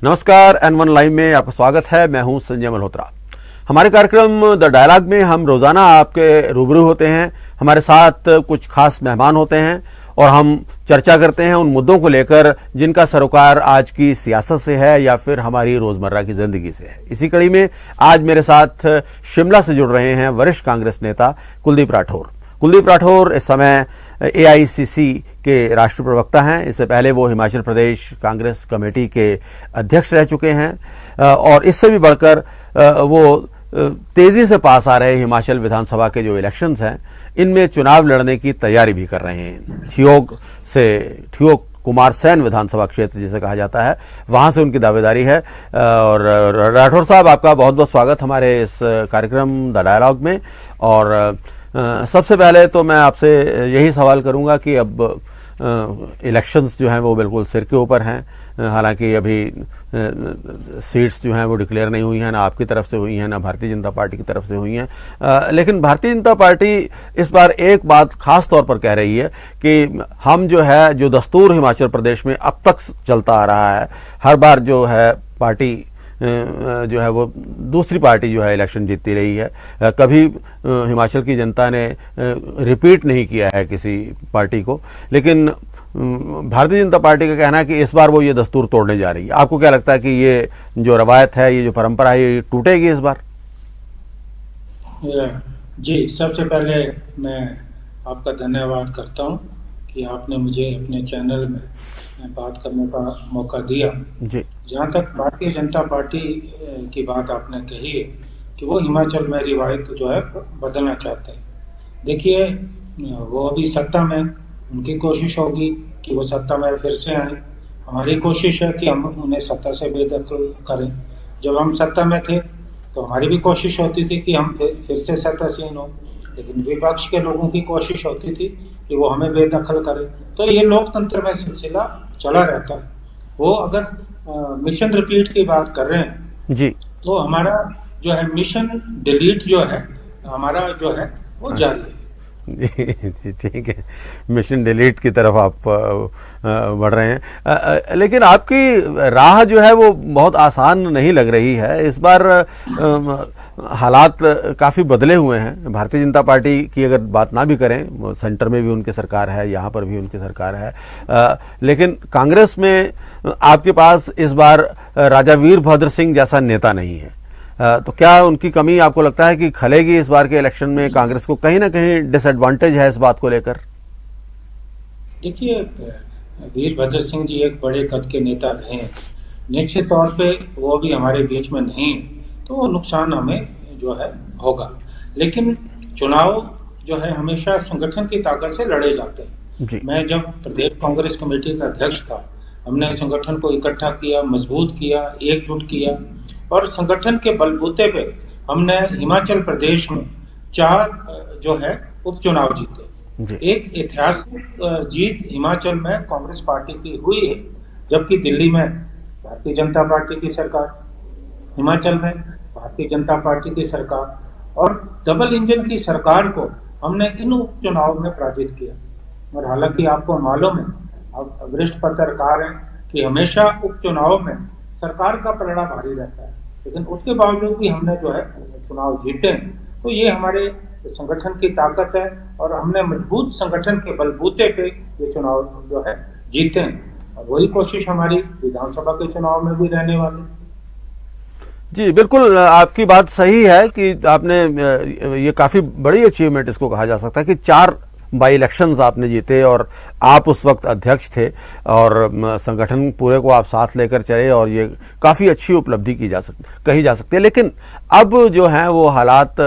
नमस्कार, N1 live में आपका स्वागत है। मैं हूं संजय मल्होत्रा। हमारे कार्यक्रम द डायलॉग में हम रोजाना आपके रूबरू होते हैं। हमारे साथ कुछ खास मेहमान होते हैं और हम चर्चा करते हैं उन मुद्दों को लेकर जिनका सरोकार आज की सियासत से है या फिर हमारी रोजमर्रा की जिंदगी से है। इसी कड़ी में आज मेरे साथ शिमला से जुड़ रहे हैं वरिष्ठ कांग्रेस नेता कुलदीप राठौर। कुलदीप राठौर इस समय AICC के राष्ट्रीय प्रवक्ता हैं। इससे पहले वो हिमाचल प्रदेश कांग्रेस कमेटी के अध्यक्ष रह चुके हैं और इससे भी बढ़कर वो तेजी से पास आ रहे हिमाचल विधानसभा के जो इलेक्शंस हैं इनमें चुनाव लड़ने की तैयारी भी कर रहे हैं। ठियोग कुमारसैन विधानसभा क्षेत्र जिसे कहा जाता है, वहां से उनकी दावेदारी है। और राठौर साहब, आपका बहुत बहुत स्वागत हमारे इस कार्यक्रम द डायलॉग में। और सबसे पहले तो मैं आपसे यही सवाल करूंगा कि अब इलेक्शंस जो हैं वो बिल्कुल सिर के ऊपर हैं। हालांकि अभी सीट्स जो हैं वो डिक्लेयर नहीं हुई हैं, ना आपकी तरफ से हुई हैं ना भारतीय जनता पार्टी की तरफ से हुई हैं। लेकिन भारतीय जनता पार्टी इस बार एक बात खास तौर पर कह रही है कि हम जो दस्तूर हिमाचल प्रदेश में अब तक चलता आ रहा है, हर बार जो है पार्टी जो है वो दूसरी पार्टी जो है इलेक्शन जीतती रही है। कभी हिमाचल की जनता ने रिपीट नहीं किया है किसी पार्टी को। लेकिन भारतीय जनता पार्टी का कहना है कि इस बार वो ये दस्तूर तोड़ने जा रही है। आपको क्या लगता है कि ये जो रवायत है, ये जो परंपरा है, ये टूटेगी इस बार? जी, सबसे पहले मैं आपका धन्यवाद करता हूं कि आपने मुझे अपने चैनल में बात करने का मौका दिया। जी, जहाँ तक भारतीय जनता पार्टी की बात आपने कही है कि वो हिमाचल में रिवायत जो है बदलना चाहते हैं। देखिए, वो अभी सत्ता में, उनकी कोशिश होगी कि वो सत्ता में फिर से आए। हमारी कोशिश है कि हम उन्हें सत्ता से बेदखल करें। जब हम सत्ता में थे तो हमारी भी कोशिश होती थी कि हम फिर से सत्तासीन हों, लेकिन विपक्ष के लोगों की कोशिश होती थी कि वो हमें बेदखल करें। तो ये लोकतंत्र में सिलसिला चला रहता है। वो अगर मिशन रिपीट की बात कर रहे हैं जी, तो हमारा जो है मिशन डिलीट जो है हमारा जो है वो जारी है। ठीक है, मिशन डिलीट की तरफ आप बढ़ रहे हैं। लेकिन आपकी राह जो है वो बहुत आसान नहीं लग रही है। इस बार हालात काफ़ी बदले हुए हैं। भारतीय जनता पार्टी की अगर बात ना भी करें, सेंटर में भी उनकी सरकार है, यहाँ पर भी उनकी सरकार है। लेकिन कांग्रेस में आपके पास इस बार राजा वीरभद्र सिंह जैसा नेता नहीं है। तो क्या उनकी कमी आपको लगता है कि खलेगी इस बार के इलेक्शन में? कांग्रेस को कहीं ना कहीं डिसएडवांटेज है इस बात को लेकर? देखिए, वीरभद्र सिंह जी एक बड़े कद के नेता रहे हैं। निश्चित तौर पे वो भी हमारे बीच में नहीं, तो वो नुकसान हमें जो है होगा। लेकिन चुनाव जो है हमेशा संगठन की ताकत से लड़े जाते हैं जी। मैं जब प्रदेश कांग्रेस कमेटी का अध्यक्ष था, हमने संगठन को इकट्ठा किया, मजबूत किया, एकजुट किया और संगठन के बलबूते पे हमने हिमाचल प्रदेश में 4 जो है उपचुनाव जीते। एक ऐतिहासिक जीत हिमाचल में कांग्रेस पार्टी की हुई है, जबकि दिल्ली में भारतीय जनता पार्टी की सरकार, हिमाचल में भारतीय जनता पार्टी की सरकार और डबल इंजन की सरकार को हमने इन उपचुनाव में पराजित किया। और हालांकि आपको मालूम है, आप वरिष्ठ पत्रकार हैं, कि हमेशा उपचुनाव में सरकार का पलड़ा भारी रहता है, लेकिन उसके बावजूद भी हमने जो है चुनाव जीते। तो ये हमारे संगठन की ताकत है और हमने मजबूत संगठन के बलबूते पे ये चुनाव जो है जीते हैं और वही कोशिश हमारी विधानसभा के चुनाव में भी रहने वाली। जी बिल्कुल, आपकी बात सही है कि आपने ये काफ़ी बड़ी अचीवमेंट इसको कहा जा सकता है कि 4 बाई इलेक्शंस आपने जीते और आप उस वक्त अध्यक्ष थे और संगठन पूरे को आप साथ लेकर चले और ये काफ़ी अच्छी उपलब्धि कही जा सकती है। लेकिन अब जो है वो हालात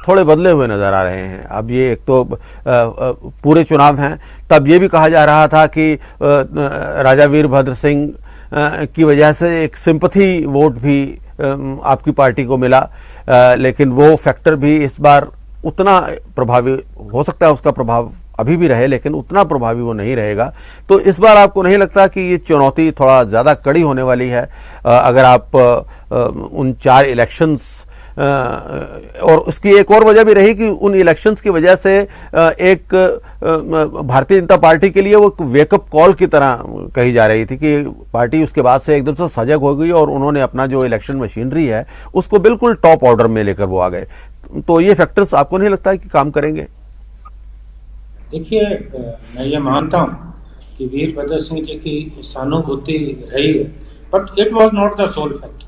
थोड़े बदले हुए नज़र आ रहे हैं। अब ये एक तो पूरे चुनाव हैं, तब ये भी कहा जा रहा था कि राजा वीरभद्र सिंह की वजह से एक सिंपथी वोट भी आपकी पार्टी को मिला, लेकिन वो फैक्टर भी इस बार उतना प्रभावी हो सकता है, उसका प्रभाव अभी भी रहे लेकिन उतना प्रभावी वो नहीं रहेगा। तो इस बार आपको नहीं लगता कि ये चुनौती थोड़ा ज़्यादा कड़ी होने वाली है? अगर आप उन 4 इलेक्शंस और उसकी एक और वजह भी रही कि उन इलेक्शंस की वजह से एक भारतीय जनता पार्टी के लिए वो वेकअप कॉल की तरह कही जा रही थी कि पार्टी उसके बाद से एकदम से सजग हो गई और उन्होंने अपना जो इलेक्शन मशीनरी है उसको बिल्कुल टॉप ऑर्डर में लेकर वो आ गए। तो ये फैक्टर्स आपको नहीं लगता है कि काम करेंगे? देखिए, मैं ये मानता हूँ कि वीरभद्र सिंह जी की सहानुभूति रही है, but it was not the sole factor.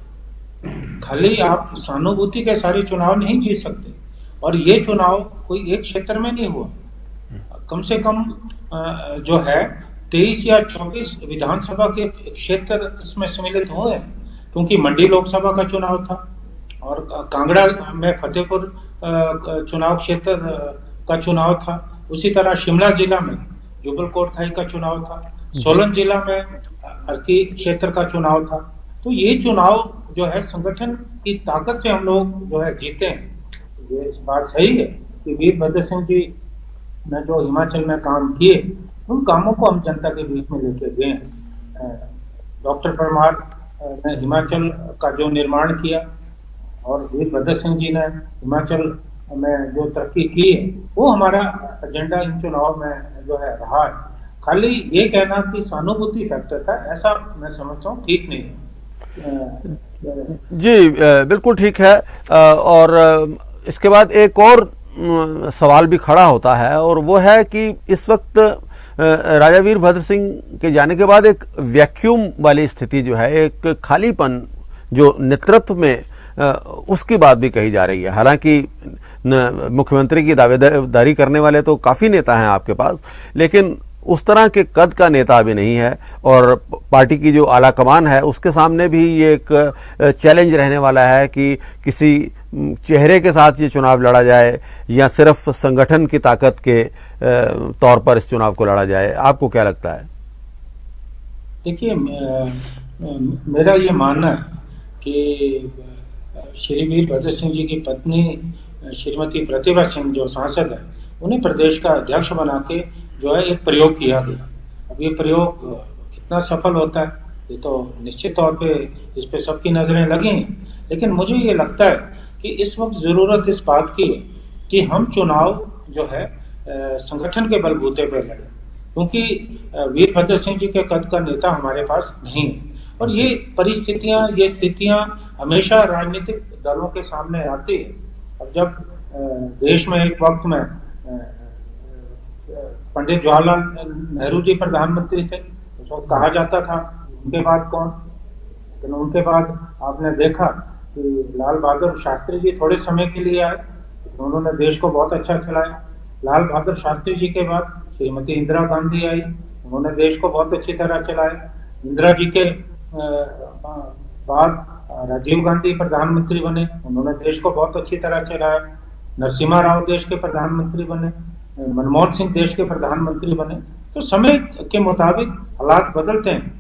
खाली आप सहानुभूति के सारे चुनाव नहीं जीत सकते, और ये चुनाव कोई एक क्षेत्र में नहीं हुआ। कम से कम जो है 23 या 24 विधानसभा के क्षेत्र इसमें सम्मिलित हुए हैं, क्योंकि मंडी लोकसभा का चुनाव था और कांगड़ा में फतेहपुर चुनाव क्षेत्र का चुनाव था। उसी तरह शिमला जिला में जुबल कोटखाई का चुनाव था, सोलन जिला में अर्की क्षेत्र का चुनाव था। तो ये चुनाव जो है संगठन की ताकत से हम लोग जो है जीते हैं। ये बात सही है कि वीरभद्र सिंह जी ने जो हिमाचल में काम किए, उन कामों को हम जनता के बीच में लेके गए हैं। डॉक्टर परमार ने हिमाचल का जो निर्माण किया और वीरभद्र सिंह जी ने हिमाचल में जो तरक्की की है, वो हमारा एजेंडा इन चुनाव में जो है रहा है। खाली ये कहना कि सहानुभूति फैक्टर था, ऐसा मैं समझता हूँ ठीक नहीं है। जी बिल्कुल ठीक है। और इसके बाद एक और सवाल भी खड़ा होता है, और वो है कि इस वक्त राजा वीरभद्र सिंह के जाने के बाद एक वैक्यूम वाली स्थिति जो है, एक खालीपन जो नेतृत्व में उसकी बात भी कही जा रही है। हालांकि मुख्यमंत्री की दावेदारी करने वाले तो काफ़ी नेता हैं आपके पास, लेकिन उस तरह के कद का नेता अभी नहीं है, और पार्टी की जो आला कमान है उसके सामने भी ये एक चैलेंज रहने वाला है कि किसी चेहरे के साथ ये चुनाव लड़ा जाए या सिर्फ संगठन की ताकत के तौर पर इस चुनाव को लड़ा जाए। आपको क्या लगता है? देखिए, मेरा ये मानना है कि श्री वीरभद्र सिंह जी की पत्नी श्रीमती प्रतिभा सिंह जो सांसद है, उन्हें प्रदेश का अध्यक्ष बना के जो है एक प्रयोग किया गया। अब ये प्रयोग कितना सफल होता है ये तो निश्चित तौर पे इस पे सबकी नजरें लगी हैं, लेकिन मुझे ये लगता है कि इस वक्त जरूरत इस बात की है कि हम चुनाव जो है संगठन के बलबूते पर लड़े, क्योंकि वीरभद्र सिंह जी के कद का नेता हमारे पास नहीं है। और ये परिस्थितियां, ये स्थितियां हमेशा राजनीतिक दलों के सामने आती है। अब जब देश में एक वक्त में पंडित जवाहरलाल नेहरू जी प्रधानमंत्री थे, उस वक्त कहा जाता था उनके बाद कौन, लेकिन उनके बाद आपने देखा कि लाल बहादुर शास्त्री जी थोड़े समय के लिए आए, उन्होंने देश को बहुत अच्छा चलाया। लाल बहादुर शास्त्री जी के बाद श्रीमती इंदिरा गांधी आई, उन्होंने देश को बहुत अच्छी तरह चलाया। इंदिरा जी के बाद राजीव गांधी प्रधानमंत्री बने, उन्होंने देश को बहुत अच्छी तरह चलाया। नरसिम्हा राव देश के प्रधानमंत्री बने, मनमोहन सिंह देश के प्रधानमंत्री बने। तो समय के मुताबिक हालात बदलते हैं,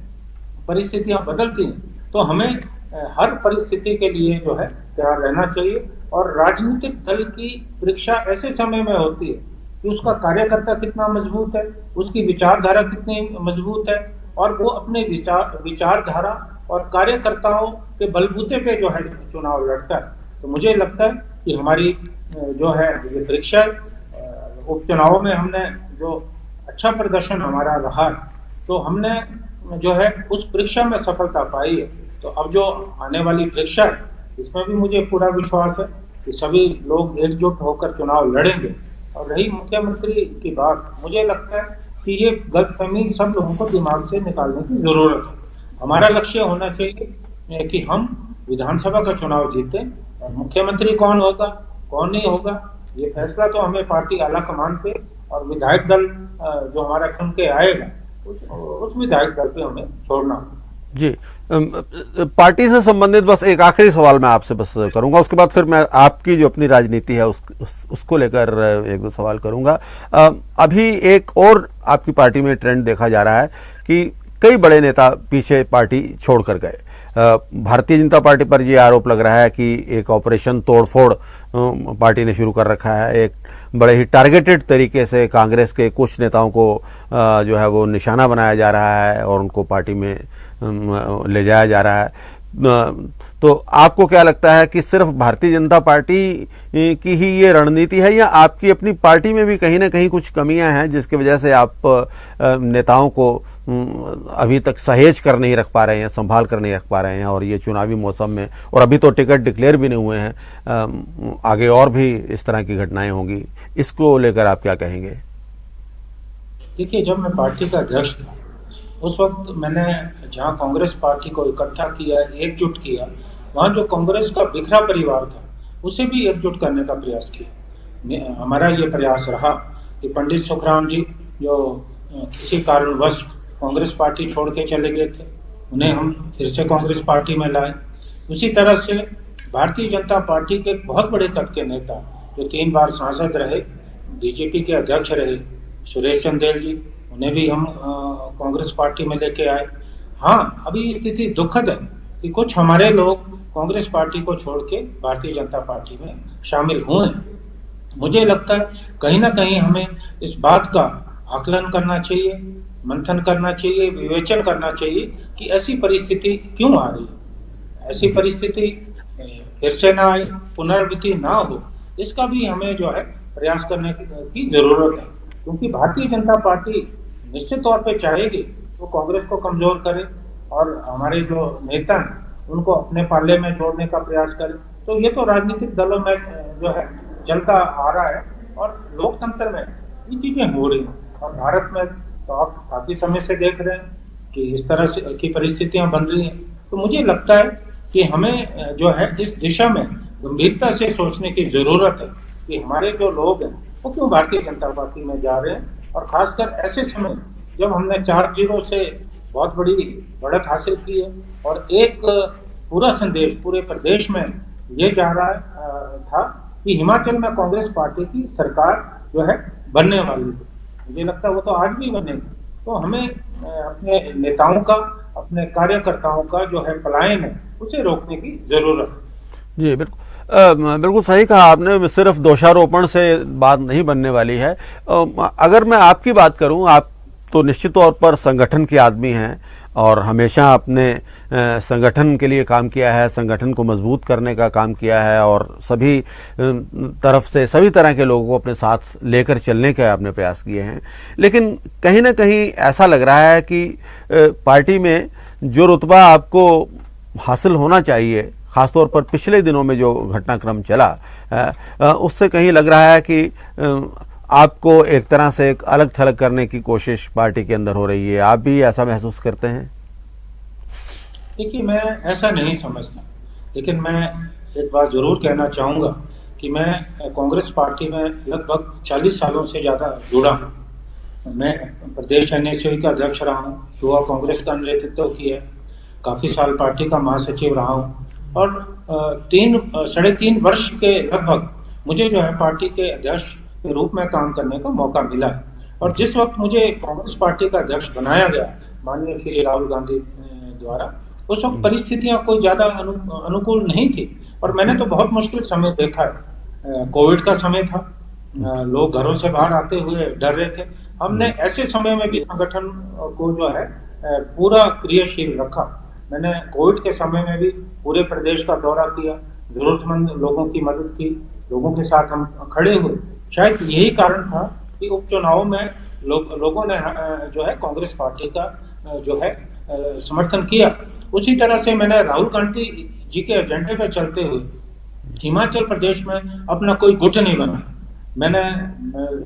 परिस्थितियां बदलती हैं, तो हमें हर परिस्थिति के लिए जो है तैयार रहना चाहिए। और राजनीतिक दल की परीक्षा ऐसे समय में होती है कि उसका कार्यकर्ता कितना मजबूत है, उसकी विचारधारा कितनी मजबूत है, और वो अपने विचारधारा और कार्यकर्ताओं के बलबूते पे जो है चुनाव लड़ता है। तो मुझे लगता है कि हमारी जो है ये परीक्षा, उपचुनावों में हमने जो अच्छा प्रदर्शन हमारा रहा है, तो हमने जो है उस परीक्षा में सफलता पाई है। तो अब जो आने वाली परीक्षा है, इसमें भी मुझे पूरा विश्वास है कि सभी लोग एकजुट होकर चुनाव लड़ेंगे। और रही मुख्यमंत्री की बात, मुझे लगता है कि ये गलतफहमी सब लोगों को दिमाग से निकालने की जरूरत है। हमारा लक्ष्य होना चाहिए कि हम विधानसभा का चुनाव जीतें, और मुख्यमंत्री कौन होगा कौन नहीं होगा ये फैसला तो हमें पार्टी आला कमान पे और विधायक दल जो हमारा चुन के आएगा उस विधायक दल पे हमें छोड़ना होगा। जी, पार्टी से संबंधित बस एक आखिरी सवाल मैं आपसे बस करूंगा, उसके बाद फिर मैं आपकी जो अपनी राजनीति है उसको लेकर एक दो सवाल करूंगा। अभी एक और आपकी पार्टी में ट्रेंड देखा जा रहा है कि कई बड़े नेता पीछे पार्टी छोड़कर गए। भारतीय जनता पार्टी पर ये आरोप लग रहा है कि एक ऑपरेशन तोड़फोड़ पार्टी ने शुरू कर रखा है। एक बड़े ही टारगेटेड तरीके से कांग्रेस के कुछ नेताओं को जो है वो निशाना बनाया जा रहा है और उनको पार्टी में ले जाया जा रहा है। तो आपको क्या लगता है कि सिर्फ भारतीय जनता पार्टी की ही ये रणनीति है, या आपकी अपनी पार्टी में भी कहीं ना कहीं कुछ कमियां हैं जिसकी वजह से आप नेताओं को अभी तक सहेज कर नहीं रख पा रहे हैं, संभाल कर नहीं रख पा रहे हैं, और ये चुनावी मौसम में, और अभी तो टिकट डिक्लेयर भी नहीं हुए हैं, आगे और भी इस तरह की घटनाएं होंगी, इसको लेकर आप क्या कहेंगे? देखिए, जब मैं पार्टी का अध्यक्ष था उस वक्त मैंने जहां कांग्रेस पार्टी को इकट्ठा किया, एकजुट किया, वहां जो कांग्रेस का बिखरा परिवार था उसे भी एकजुट करने का प्रयास किया। हमारा ये प्रयास रहा कि पंडित सुखराम जी जो किसी कारणवश कांग्रेस पार्टी छोड़ के चले गए थे, उन्हें हम फिर से कांग्रेस पार्टी में लाए। उसी तरह से भारतीय जनता पार्टी के एक बहुत बड़े कद के नेता जो 3 बार सांसद रहे, बीजेपी के अध्यक्ष रहे, सुरेश चंदेल जी, उन्हें भी हम कांग्रेस पार्टी में लेके आए। हाँ, अभी स्थिति दुखद है कि कुछ हमारे लोग कांग्रेस पार्टी को छोड़ के भारतीय जनता पार्टी में शामिल हुए हैं। मुझे लगता है कहीं ना कहीं हमें इस बात का आकलन करना चाहिए, मंथन करना चाहिए, विवेचन करना चाहिए कि ऐसी परिस्थिति क्यों आ रही है, ऐसी परिस्थिति फिर से ना आए, पुनरावृत्ति ना हो, इसका भी हमें जो है प्रयास करने की जरूरत है। क्योंकि भारतीय जनता पार्टी निश्चित तौर पे चाहेगी वो कांग्रेस को कमजोर करे और हमारे जो नेता हैं उनको अपने पाले में जोड़ने का प्रयास करे। तो ये तो राजनीतिक दलों में जो है चलता आ रहा है और लोकतंत्र में ये चीजें हो रही हैं। और भारत में तो आप काफी समय से देख रहे हैं कि इस तरह से की परिस्थितियां बन रही हैं। तो मुझे लगता है कि हमें जो है इस दिशा में गंभीरता से सोचने की जरूरत है कि हमारे जो लोग हैं वो क्यों भारतीय जनता पार्टी में जा रहे हैं। और खासकर ऐसे समय जब हमने 4-0 से बहुत बड़ी बढ़त हासिल की है और एक पूरा संदेश पूरे प्रदेश में ये जा रहा था कि हिमाचल में कांग्रेस पार्टी की सरकार जो है बनने वाली है। मुझे लगता है वो तो आज भी बनेगी। तो हमें अपने नेताओं का, अपने कार्यकर्ताओं का जो है पलायन है उसे रोकने की जरूरत है। जी बिल्कुल, बिल्कुल सही कहा आपने। सिर्फ दोषारोपण से बात नहीं बनने वाली है। अगर मैं आपकी बात करूं, आप तो निश्चित तौर पर संगठन के आदमी हैं और हमेशा अपने संगठन के लिए काम किया है, संगठन को मजबूत करने का काम किया है और सभी तरफ से सभी तरह के लोगों को अपने साथ लेकर चलने के आपने प्रयास किए हैं। लेकिन कहीं ना कहीं ऐसा लग रहा है कि पार्टी में जो रुतबा आपको हासिल होना चाहिए, खासतौर पर पिछले दिनों में जो घटनाक्रम चला, उससे कहीं लग रहा है कि आपको एक तरह से एक अलग थलग करने की कोशिश पार्टी के अंदर हो रही है। आप भी ऐसा महसूस करते हैं? देखिए, मैं ऐसा नहीं समझता, लेकिन मैं एक बात जरूर कहना चाहूँगा कि मैं कांग्रेस पार्टी में लगभग 40 सालों से ज़्यादा जुड़ा हूँ। मैं प्रदेश NSU का अध्यक्ष रहा हूँ, युवा कांग्रेस का नेतृत्व किया, काफ़ी साल पार्टी का महासचिव रहा हूँ और 3-3.5 वर्ष के लगभग मुझे जो है पार्टी के अध्यक्ष के रूप में काम करने का मौका मिला। और जिस वक्त मुझे कांग्रेस पार्टी का अध्यक्ष बनाया गया माननीय श्री राहुल गांधी द्वारा, उस वक्त परिस्थितियां कोई ज़्यादा अनुकूल नहीं थी और मैंने तो बहुत मुश्किल समय देखा है। कोविड का समय था, लोग घरों से बाहर आते हुए डर रहे थे। हमने ऐसे समय में भी संगठन को जो है पूरा क्रियाशील रखा। मैंने कोविड के समय में भी पूरे प्रदेश का दौरा किया, जरूरतमंद लोगों की मदद की, लोगों के साथ हम खड़े हुए। शायद यही कारण था कि उपचुनावों में लोगों ने जो है कांग्रेस पार्टी का जो है समर्थन किया। उसी तरह से मैंने राहुल गांधी जी के एजेंडे पर चलते हुए हिमाचल प्रदेश में अपना कोई गुट नहीं बनाया। मैंने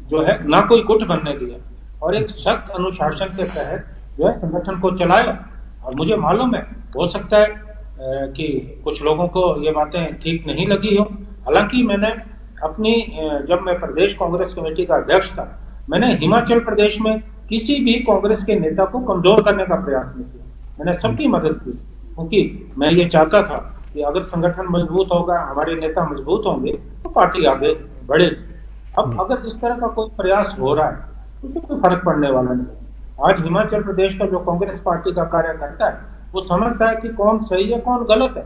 जो है ना कोई गुट बनने दिया और एक सख्त अनुशासन के तहत जो है संगठन को चलाया। और मुझे मालूम है, हो सकता है कि कुछ लोगों को ये बातें ठीक नहीं लगी हो। हालांकि मैंने अपनी जब मैं प्रदेश कांग्रेस कमेटी का अध्यक्ष था, मैंने हिमाचल प्रदेश में किसी भी कांग्रेस के नेता को कमजोर करने का प्रयास नहीं किया। मैंने सबकी मदद की क्योंकि मैं ये चाहता था कि अगर संगठन मजबूत होगा, हमारे नेता मजबूत होंगे तो पार्टी आगे बढ़ेगी। अब अगर इस तरह का कोई प्रयास हो रहा है तो उससे कोई फर्क पड़ने वाला नहीं। आज हिमाचल प्रदेश का जो कांग्रेस पार्टी का कार्यकर्ता है वो समझता है कि कौन सही है कौन गलत है।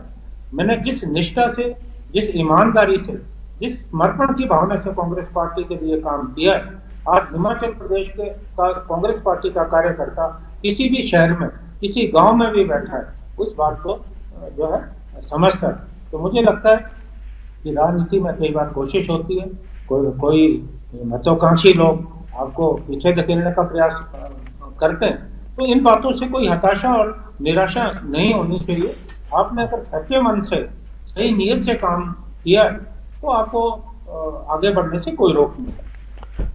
मैंने जिस निष्ठा से, जिस ईमानदारी से, जिस समर्पण की भावना से कांग्रेस पार्टी के लिए काम किया है, आज हिमाचल प्रदेश के कांग्रेस पार्टी का कार्यकर्ता किसी भी शहर में, किसी गांव में भी बैठा है, उस बात को जो है समझता है। तो मुझे लगता है कि राजनीति में कई बार कोशिश होती है, कोई महत्वाकांक्षी लोग आपको पीछे धकेलने का प्रयास करते हैं, तो इन बातों से कोई हताशा और निराशा नहीं होनी चाहिए। आपने अगर सच्चे मन से सही नीयत से काम किया है तो आपको आगे बढ़ने से कोई रोक नहीं है।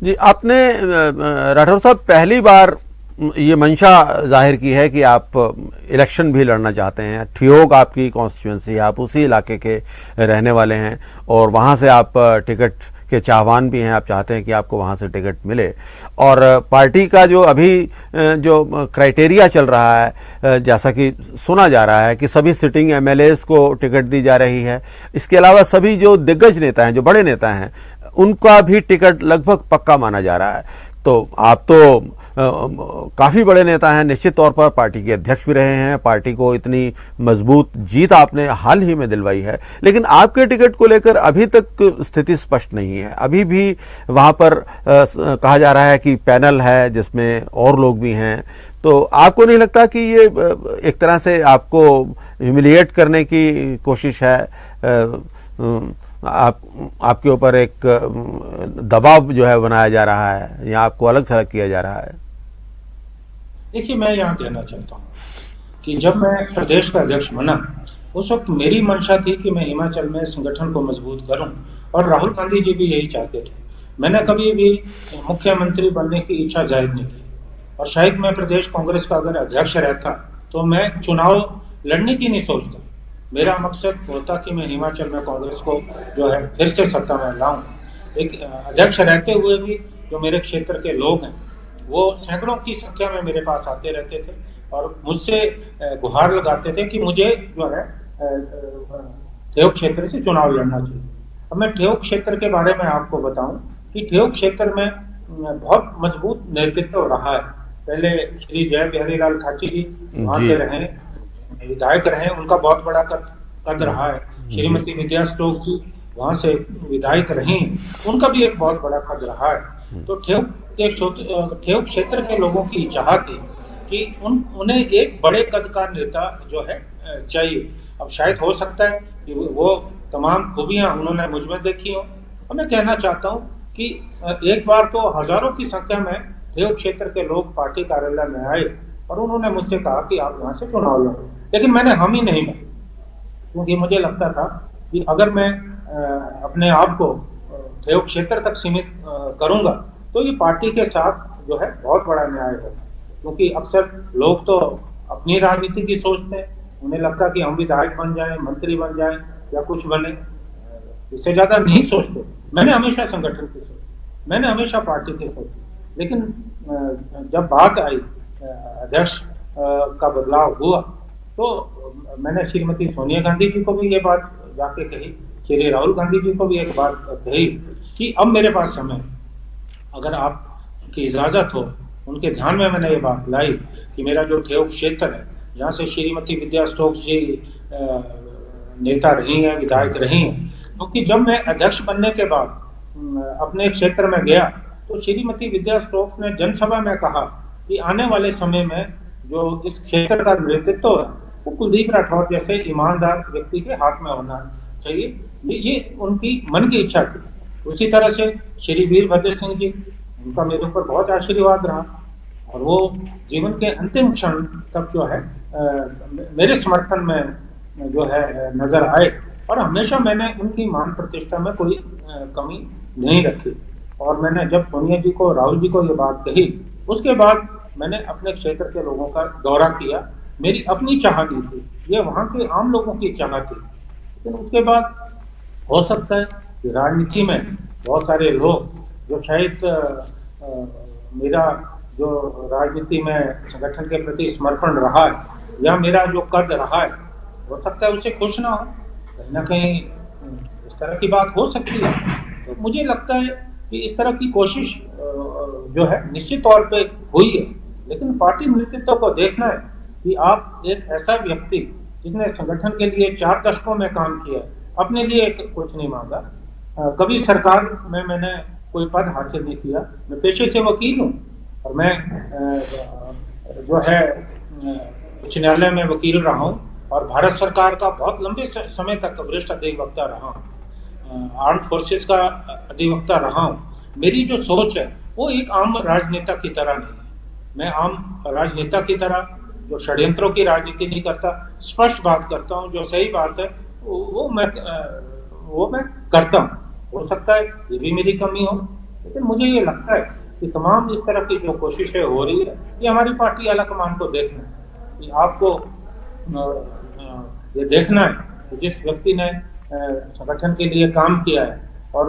जी, आपने राठौर साहब पहली बार ये मंशा जाहिर की है कि आप इलेक्शन भी लड़ना चाहते हैं। ठियोग आपकी कॉन्स्टिट्यूंसी है, आप उसी इलाके के रहने वाले हैं और वहाँ से आप टिकट के चाहवान भी हैं, आप चाहते हैं कि आपको वहाँ से टिकट मिले। और पार्टी का जो अभी जो क्राइटेरिया चल रहा है, जैसा कि सुना जा रहा है कि सभी सिटिंग एमएलएस को टिकट दी जा रही है, इसके अलावा सभी जो दिग्गज नेता हैं, जो बड़े नेता हैं, उनका भी टिकट लगभग पक्का माना जा रहा है। तो आप तो काफ़ी बड़े नेता हैं, निश्चित तौर पर पार्टी के अध्यक्ष भी रहे हैं, पार्टी को इतनी मजबूत जीत आपने हाल ही में दिलवाई है, लेकिन आपके टिकट को लेकर अभी तक स्थिति स्पष्ट नहीं है। अभी भी वहाँ पर कहा जा रहा है कि पैनल है जिसमें और लोग भी हैं। तो आपको नहीं लगता कि ये एक तरह से आपको ह्यूमिलिएट करने की कोशिश है? आपके ऊपर एक दबाव जो है बनाया जा रहा है या आपको अलग थलग किया जा रहा है? देखिए, मैं यहाँ कहना चाहता हूँ कि जब मैं प्रदेश का अध्यक्ष बना उस वक्त मेरी मंशा थी कि मैं हिमाचल में संगठन को मजबूत करूं, और राहुल गांधी जी भी यही चाहते थे। मैंने कभी भी मुख्यमंत्री बनने की इच्छा जाहिर नहीं की, और शायद मैं प्रदेश कांग्रेस का अगर अध्यक्ष रहता तो मैं चुनाव लड़ने की नहीं सोचता। मेरा मकसद होता कि मैं हिमाचल में कांग्रेस को जो है फिर से सत्ता में लाऊं। एक अध्यक्ष रहते हुए भी जो मेरे क्षेत्र के लोग हैं वो सैकड़ों की संख्या में मेरे पास आते रहते थे और मुझसे गुहार लगाते थे कि मुझे जो है ठियोग क्षेत्र से चुनाव लड़ना चाहिए। अब मैं ठियोग क्षेत्र के बारे में आपको बताऊं कि ठियोग क्षेत्र में बहुत मजबूत नेतृत्व रहा है। पहले श्री जय बिहारी लाल खाची जी वहाँ के रहे, विधायक रहे, उनका बहुत बड़ा कद रहा है। श्रीमती विद्या स्टोक जी वहाँ से विधायक रही, उनका भी एक बहुत बड़ा कद रहा है। तो ठियोग क्षेत्र के लोगों की चाहत थी कि उन्हें एक बड़े कद का नेता जो है चाहिए। अब शायद हो सकता है कि वो तमाम खूबियां उन्होंने मुझ में देखी हो। और मैं कहना चाहता हूं कि एक बार तो हजारों की संख्या में ठियोग क्षेत्र के लोग पार्टी कार्यालय में आए और उन्होंने मुझसे कहा कि आप यहाँ से चुनाव लड़ो, लेकिन मैंने हम ही नहीं माना, क्योंकि मुझे लगता था कि अगर मैं अपने आप को ठियोग क्षेत्र तक सीमित करूंगा तो ये पार्टी के साथ जो है बहुत बड़ा न्याय होगा। क्योंकि अक्सर लोग तो अपनी राजनीति की सोचते हैं, उन्हें लगता कि हम विधायक बन जाएं, मंत्री बन जाएं या कुछ बने, इससे ज्यादा नहीं सोचते। मैंने हमेशा संगठन की सोची, मैंने हमेशा पार्टी की सोची, लेकिन जब बात आई अध्यक्ष का बदलाव हुआ तो मैंने श्रीमती सोनिया गांधी जी को भी ये बात जाके कही, श्री राहुल गांधी जी को भी एक बात कही कि अब मेरे पास समय, अगर आपकी इजाजत हो। उनके ध्यान में मैंने ये बात लाई कि मेरा जो ठियोग क्षेत्र है, यहाँ से श्रीमती विद्या स्टोक्स जी नेता रही हैं, विधायक रही हैं, क्योंकि जब मैं अध्यक्ष बनने के बाद अपने क्षेत्र में गया तो श्रीमती विद्या स्टोक्स ने जनसभा में कहा कि आने वाले समय में जो इस क्षेत्र का नेतृत्व है वो कुलदीप राठौर जैसे ईमानदार व्यक्ति के हाथ में होना चाहिए। ये उनकी मन की इच्छा थी। उसी तरह से श्री वीरभद्र सिंह जी, उनका मेरे ऊपर बहुत आशीर्वाद रहा और वो जीवन के अंतिम क्षण तक जो है मेरे समर्थन में जो है नजर आए, और हमेशा मैंने उनकी मान प्रतिष्ठा में कोई कमी नहीं रखी। और मैंने जब सोनिया जी को, राहुल जी को ये बात कही, उसके बाद मैंने अपने क्षेत्र के लोगों का दौरा किया। मेरी अपनी चाह नहीं थी, ये वहाँ के आम लोगों की चाह थी। लेकिन उसके बाद हो सकता है कि राजनीति में बहुत सारे लोग जो शायद मेरा जो राजनीति में संगठन के प्रति समर्पण रहा है या मेरा जो कद रहा है, हो सकता है उसे खुश ना हो, कहीं ना कहीं इस तरह की बात हो सकती है। तो मुझे लगता है कि इस तरह की कोशिश जो है निश्चित तौर पे हुई है, लेकिन पार्टी नेतृत्व को देखना है कि आप एक ऐसा व्यक्ति जिसने संगठन के लिए 4 दशकों में काम किया, अपने लिए कुछ नहीं मांगा, कभी सरकार में मैंने कोई पद हासिल नहीं किया, मैं पेशे से वकील हूँ और मैं जो है उच्च न्यायालय में वकील रहा हूँ और भारत सरकार का बहुत लंबे समय तक वरिष्ठ अधिवक्ता रहा हूँ, आर्म फोर्सेस का अधिवक्ता रहा हूँ। मेरी जो सोच है वो एक आम राजनेता की तरह नहीं है। मैं आम राजनेता की तरह जो षड्यंत्रों की राजनीति नहीं करता, स्पष्ट बात करता हूँ, जो सही बात है वो मैं करता हूँ। हो सकता है ये भी मेरी कमी हो, लेकिन मुझे ये लगता है कि तमाम इस तरह की जो कोशिशें हो रही है ये हमारी पार्टी आलाकमान को देखना है कि आपको ये देखना है कि जिस व्यक्ति ने संगठन के लिए काम किया है और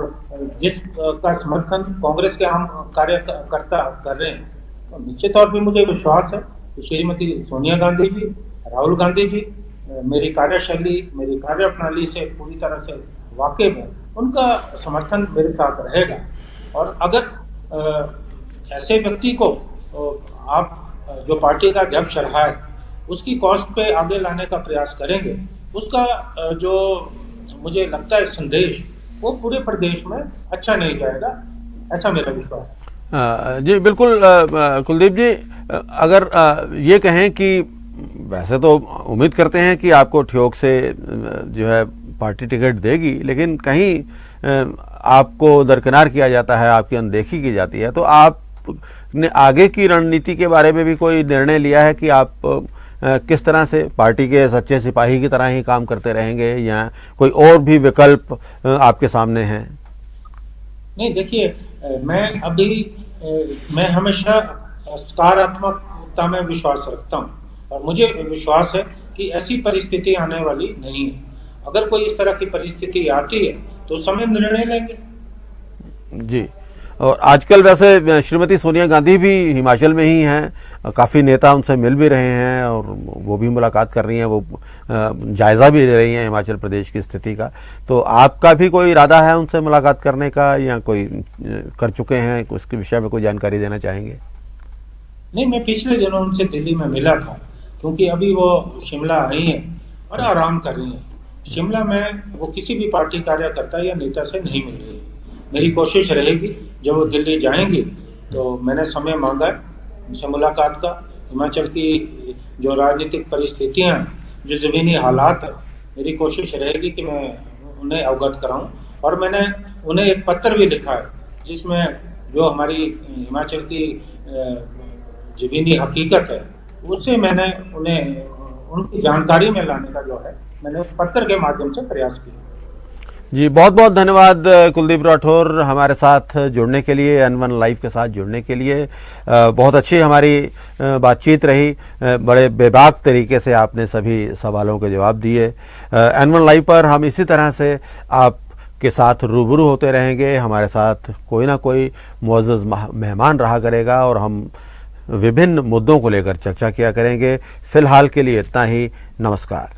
जिस का समर्थन कांग्रेस के आम कार्यकर्ता कर रहे हैं, तो निश्चित तौर पर मुझे विश्वास है कि श्रीमती सोनिया गांधी जी, राहुल गांधी जी मेरी कार्यशैली, मेरी कार्यप्रणाली से पूरी तरह से वाकिफ है, उनका समर्थन मेरे साथ रहेगा। और अगर ऐसे व्यक्ति को आप जो पार्टी का अध्यक्ष रहा है उसकी कॉस्ट पे आगे लाने का प्रयास करेंगे, उसका जो मुझे लगता है संदेश वो पूरे प्रदेश में अच्छा नहीं जाएगा, ऐसा मेरा विश्वास है। जी बिल्कुल कुलदीप जी, अगर ये कहें कि वैसे तो उम्मीद करते हैं कि आपको ठियोग से जो है पार्टी टिकट देगी, लेकिन कहीं आपको दरकिनार किया जाता है, आपकी अनदेखी की जाती है, तो आपने आगे की रणनीति के बारे में भी कोई निर्णय लिया है कि आप किस तरह से पार्टी के सच्चे सिपाही की तरह ही काम करते रहेंगे या कोई और भी विकल्प आपके सामने हैं? नहीं, देखिए, मैं हमेशा सकारात्मकता में विश्वास रखता हूँ और मुझे विश्वास है कि ऐसी परिस्थिति आने वाली नहीं है। अगर कोई इस तरह की परिस्थिति आती है तो उस समय निर्णय लेंगे। जी, और आजकल वैसे श्रीमती सोनिया गांधी भी हिमाचल में ही हैं, काफ़ी नेता उनसे मिल भी रहे हैं और वो भी मुलाकात कर रही हैं, वो जायज़ा भी ले रही हैं हिमाचल प्रदेश की स्थिति का। तो आपका भी कोई इरादा है उनसे मुलाकात करने का या कोई कर चुके हैं, उसके विषय में कोई जानकारी देना चाहेंगे? नहीं, मैं पिछले दिनों उनसे दिल्ली में मिला था, क्योंकि अभी वो शिमला आई हैं और आराम कर रही हैं। शिमला में वो किसी भी पार्टी कार्यकर्ता या नेता से नहीं मिल रही। मेरी कोशिश रहेगी जब वो दिल्ली जाएंगी तो मैंने समय मांगा है उनसे मुलाकात का। हिमाचल की जो राजनीतिक परिस्थितियां हैं, जो ज़मीनी हालात हैं, मेरी कोशिश रहेगी कि मैं उन्हें अवगत कराऊं। और मैंने उन्हें एक पत्र भी लिखा है जिसमें जो हमारी हिमाचल की ज़मीनी हकीकत है उससे मैंने उन्हें उनकी जानकारी में लाने का जो है मैंने उस पत्र के माध्यम से प्रयास किया। जी, बहुत बहुत धन्यवाद कुलदीप राठौर, हमारे साथ जुड़ने के लिए, N1 लाइव के साथ जुड़ने के लिए। बहुत अच्छी हमारी बातचीत रही, बड़े बेबाक तरीके से आपने सभी सवालों के जवाब दिए। N1 लाइव पर हम इसी तरह से आप के साथ रूबरू होते रहेंगे, हमारे साथ कोई ना कोई मुअज़्ज़ज़ मेहमान रहा करेगा और हम विभिन्न मुद्दों को लेकर चर्चा किया करेंगे। फिलहाल के लिए इतना ही, नमस्कार।